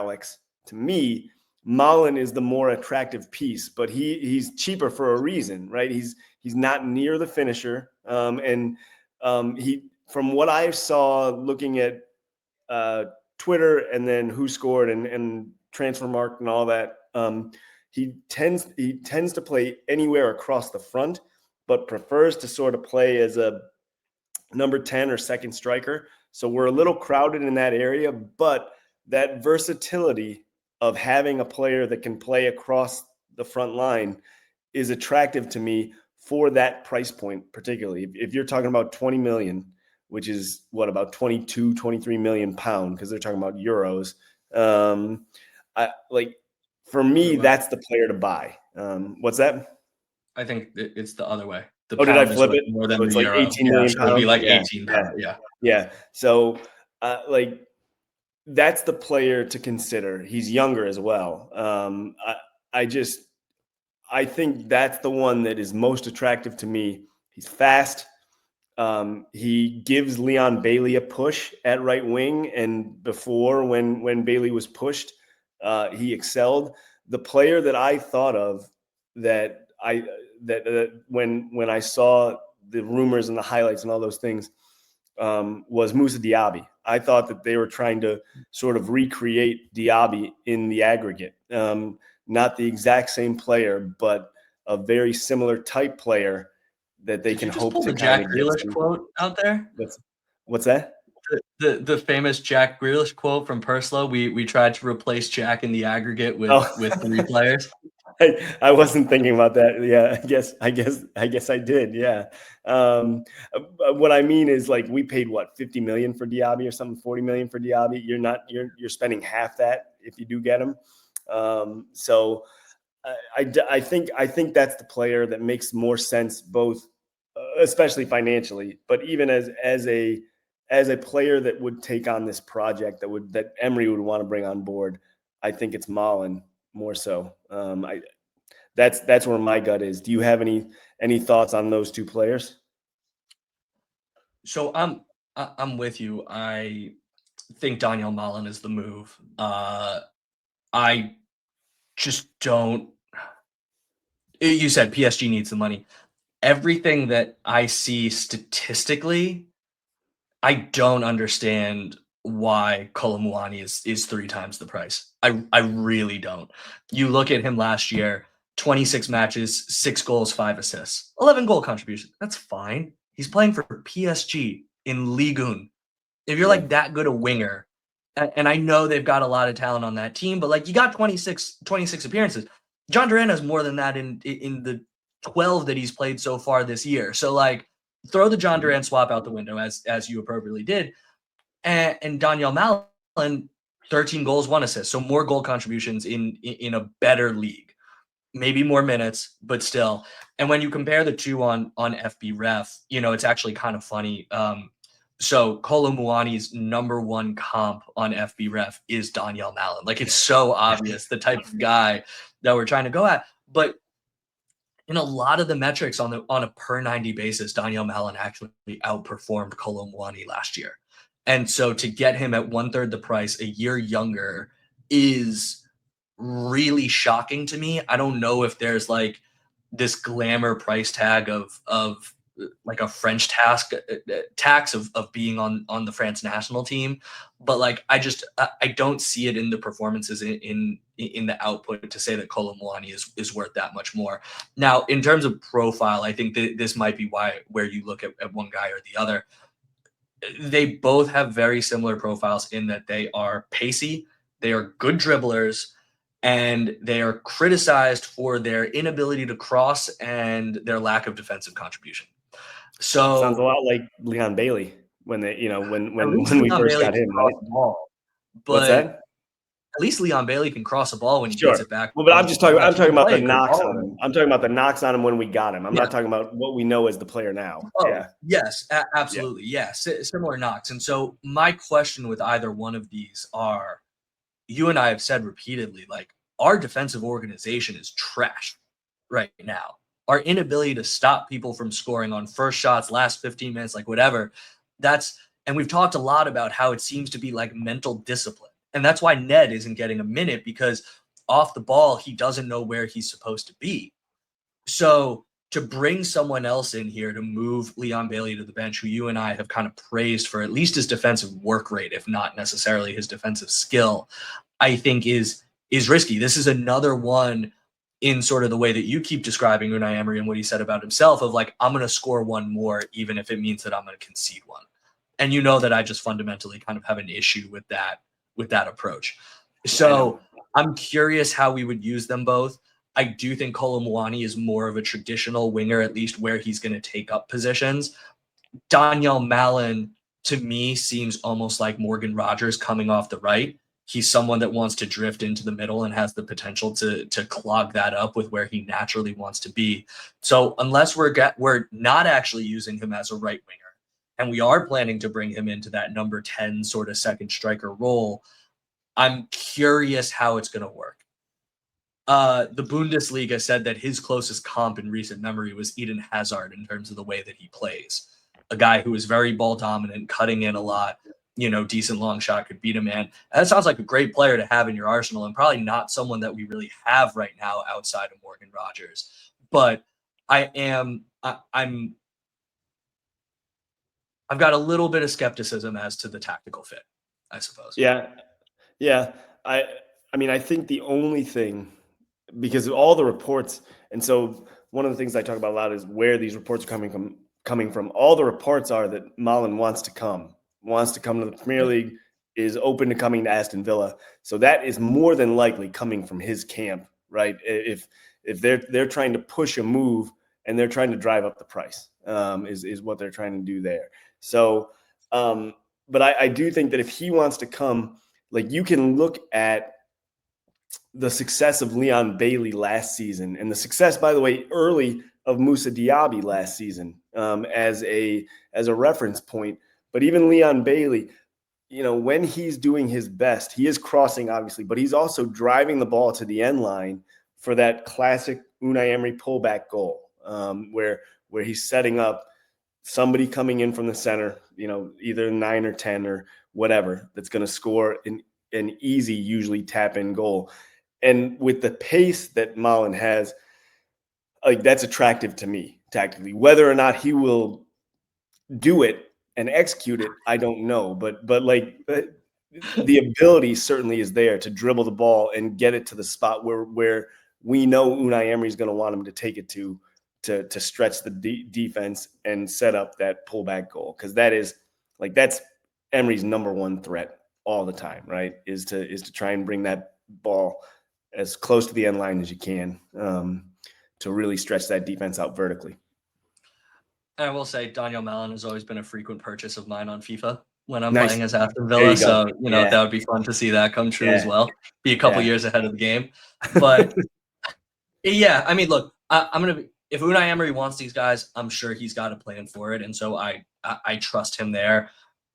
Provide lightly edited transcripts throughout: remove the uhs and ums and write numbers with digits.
Alex, to me, Malen is the more attractive piece, but he's cheaper for a reason, right? He's not near the finisher, and he, from what I saw looking at Twitter and then who scored and Transfermarkt and all that, he tends to play anywhere across the front, but prefers to sort of play as a number 10 or second striker. So we're a little crowded in that area, but that versatility of having a player that can play across the front line is attractive to me for that price point, particularly. If you're talking about 20 million, which is what, about 22, 23 million pound, because they're talking about euros. For me, that's the player to buy. What's that? I think it's the other way. The did I flip it? More than so it's the like euro. 18 million pounds. It would be like 18 pounds. Yeah. So, that's the player to consider. He's younger as well. I think that's the one that is most attractive to me. He's fast. He gives Leon Bailey a push at right wing, and before, when Bailey was pushed, he excelled. The player that I thought of that when I saw the rumors and the highlights and all those things was Moussa Diaby. I thought that they were trying to sort of recreate Diaby in the aggregate. Not the exact same player, but a very similar type player that they can hope to. Pull the Jack Grealish quote out there? What's that? The famous Jack Grealish quote from Perslow. We tried to replace Jack in the aggregate with 3 players. I wasn't thinking about that. Yeah, I guess I did. Yeah. What I mean is, like, we paid what, 50 million for Diaby or something, 40 million for Diaby. You're spending half that if you do get him. So I think that's the player that makes more sense, both, especially financially, but even as a player that would take on this project that Emery would want to bring on board. I think it's Malen more so. That's where my gut is. Do you have any thoughts on those two players? So I'm with you. I think Donyell Malen is the move. I just don't. You said PSG needs the money. Everything that I see statistically, I don't understand why Kolo Muani is 3 times the price. I really don't. You look at him last year, 26 matches, 6 goals, 5 assists, 11 goal contributions. That's fine. He's playing for PSG in Ligue 1. If you're like that good a winger, and I know they've got a lot of talent on that team, but like, you got 26 appearances. John Duran has more than that in the 12 that he's played so far this year. So, like, throw the John Duran swap out the window, as you appropriately did. And Donyell Malen, 13 goals, 1 assist. So more goal contributions in a better league. Maybe more minutes, but still. And when you compare the two on FB Ref, it's actually kind of funny. So Kolo Muani's number 1 comp on FB Ref is Donyell Malen. Like, it's so obvious the type of guy that we're trying to go at. But in a lot of the metrics on a per 90 basis, Donyell Malen actually outperformed Kolo Muani last year. And so to get him at 1/3 the price, a year younger, is really shocking to me. I don't know if there's like this glamour price tag of like a French tax of being on the France national team, but like, I don't see it in the performances in the output to say that Kolo Muani is worth that much more. Now, in terms of profile, I think that this might be where you look at one guy or the other. They both have very similar profiles in that they are pacey, they are good dribblers, and they are criticized for their inability to cross and their lack of defensive contribution. So sounds a lot like Leon Bailey when we first got him, right? What's that? At least Leon Bailey can cross a ball when he Sure. gets it back. Well, but I'm talking about the knocks on him. I'm talking about the knocks on him when we got him. I'm not talking about what we know as the player now. Yes, absolutely. Yes, similar knocks. And so my question with either one of these are, you and I have said repeatedly, like, our defensive organization is trash right now. Our inability to stop people from scoring on first shots, last 15 minutes, like whatever, and we've talked a lot about how it seems to be like mental discipline. And that's why Ned isn't getting a minute, because off the ball, he doesn't know where he's supposed to be. So to bring someone else in here to move Leon Bailey to the bench, who you and I have kind of praised for at least his defensive work rate, if not necessarily his defensive skill, I think is risky. This is another one in sort of the way that you keep describing Unai Emery and what he said about himself of like, I'm going to score one more, even if it means that I'm going to concede one. And you know that I just fundamentally kind of have an issue with that approach. So I'm curious how we would use them both. I do think Kolo Muani is more of a traditional winger, at least where he's going to take up positions. Donyell Malen, to me, seems almost like Morgan Rogers coming off the right. He's someone that wants to drift into the middle and has the potential to clog that up with where he naturally wants to be. So unless we're not actually using him as a right winger, and we are planning to bring him into that number 10 sort of second striker role, I'm curious how it's going to work. The Bundesliga said that his closest comp in recent memory was Eden Hazard in terms of the way that he plays. A guy who is very ball dominant, cutting in a lot, decent long shot, could beat a man. And that sounds like a great player to have in your arsenal, and probably not someone that we really have right now outside of Morgan Rogers. But I've got a little bit of skepticism as to the tactical fit, I suppose. Yeah. I mean, I think the only thing, because of all the reports, and so one of the things I talk about a lot is where these reports are coming from. All the reports are that Malen wants to come to the Premier League, is open to coming to Aston Villa. So that is more than likely coming from his camp, right? If they're trying to push a move and they're trying to drive up the price, is what they're trying to do there. So, but I do think that if he wants to come, like, you can look at the success of Leon Bailey last season, and the success, by the way, early of Moussa Diaby last season, as a reference point. But even Leon Bailey, when he's doing his best, he is crossing, obviously, but he's also driving the ball to the end line for that classic Unai Emery pullback goal, where he's setting up somebody coming in from the center, either 9 or 10 or whatever, that's going to score an easy, usually tap-in goal. And with the pace that Malen has, like, that's attractive to me tactically. Whether or not he will do it and execute it, I don't know. But like, the ability certainly is there to dribble the ball and get it to the spot where we know Unai Emery is going to want him to take it to stretch the defense and set up that pullback goal. Because that's Emery's number one threat all the time, right? Is to try and bring that ball as close to the end line as you can, to really stretch that defense out vertically. And I will say Donyell Malen has always been a frequent purchase of mine on FIFA when I'm Nice. playing as Aston Villa. So, that would be fun to see that come true as well. Be a couple years ahead of the game. But yeah, I mean, look, if Unai Emery wants these guys, I'm sure he's got a plan for it. And so I trust him there.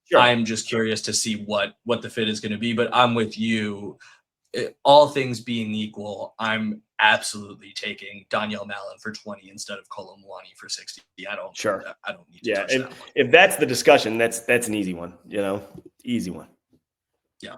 Sure. I'm just curious to see what the fit is going to be. But I'm with you. All things being equal, I'm absolutely taking Donyell Malen for 20 instead of Kolo Muani for 60. I don't need to touch that one. If that's the discussion, that's an easy one, easy one. Yeah.